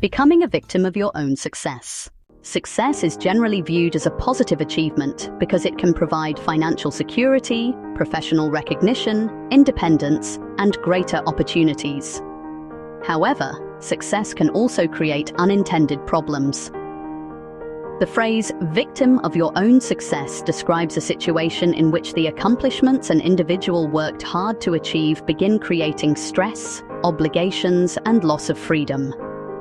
Becoming a victim of your own success. Success is generally viewed as a positive achievement because it can provide financial security, professional recognition, independence, and greater opportunities. However, success can also create unintended problems. The phrase "victim of your own success" describes a situation in which the accomplishments an individual worked hard to achieve begin creating stress, obligations, and loss of freedom.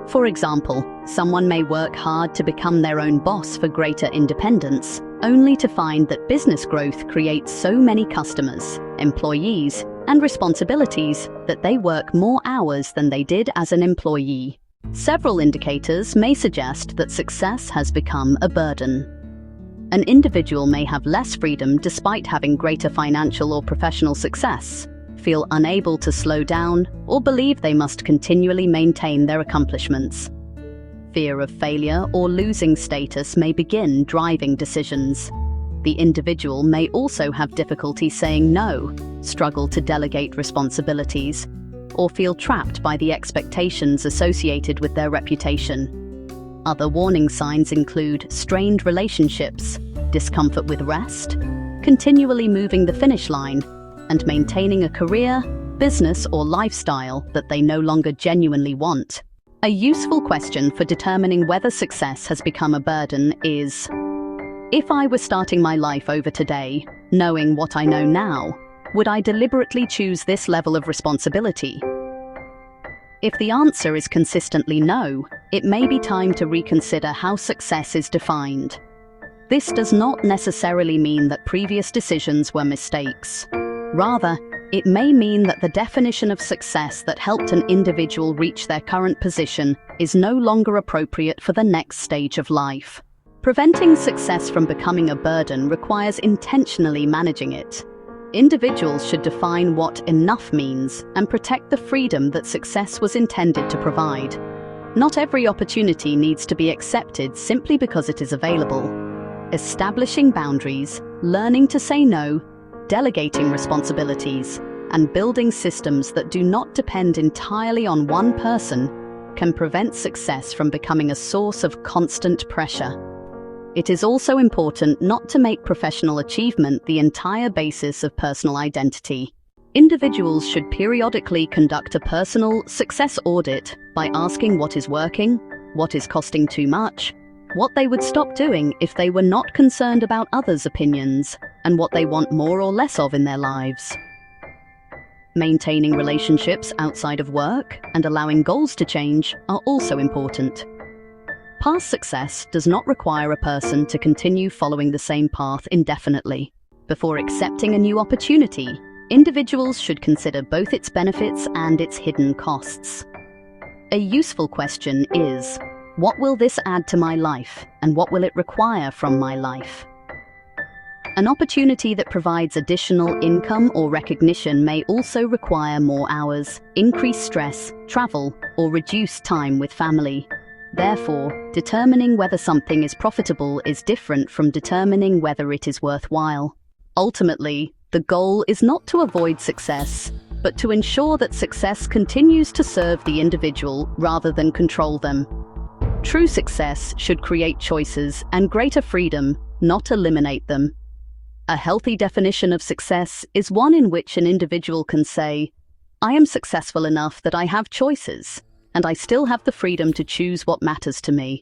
For example, someone may work hard to become their own boss for greater independence, only to find that business growth creates so many customers, employees, and responsibilities that they work more hours than they did as an employee. Several indicators may suggest that success has become a burden. An individual may have less freedom despite having greater financial or professional success, feel unable to slow down, or believe they must continually maintain their accomplishments. Fear of failure or losing status may begin driving decisions. The individual may also have difficulty saying no, struggle to delegate responsibilities, or feel trapped by the expectations associated with their reputation. Other warning signs include strained relationships, discomfort with rest, continually moving the finish line, and maintaining a career, business, or lifestyle that they no longer genuinely want. A useful question for determining whether success has become a burden is, if I were starting my life over today, knowing what I know now, would I deliberately choose this level of responsibility? If the answer is consistently no, it may be time to reconsider how success is defined. This does not necessarily mean that previous decisions were mistakes. Rather, it may mean that the definition of success that helped an individual reach their current position is no longer appropriate for the next stage of life. Preventing success from becoming a burden requires intentionally managing it. Individuals should define what enough means and protect the freedom that success was intended to provide. Not every opportunity needs to be accepted simply because it is available. Establishing boundaries, learning to say no, delegating responsibilities, and building systems that do not depend entirely on one person can prevent success from becoming a source of constant pressure. It is also important not to make professional achievement the entire basis of personal identity. Individuals should periodically conduct a personal success audit by asking what is working, what is costing too much, what they would stop doing if they were not concerned about others' opinions, and what they want more or less of in their lives. Maintaining relationships outside of work and allowing goals to change are also important. Past success does not require a person to continue following the same path indefinitely. Before accepting a new opportunity, individuals should consider both its benefits and its hidden costs. A useful question is, what will this add to my life, and what will it require from my life? An opportunity that provides additional income or recognition may also require more hours, increased stress, travel, or reduced time with family. Therefore, determining whether something is profitable is different from determining whether it is worthwhile. Ultimately, the goal is not to avoid success, but to ensure that success continues to serve the individual rather than control them. True success should create choices and greater freedom, not eliminate them. A healthy definition of success is one in which an individual can say, "I am successful enough that I have choices, and I still have the freedom to choose what matters to me."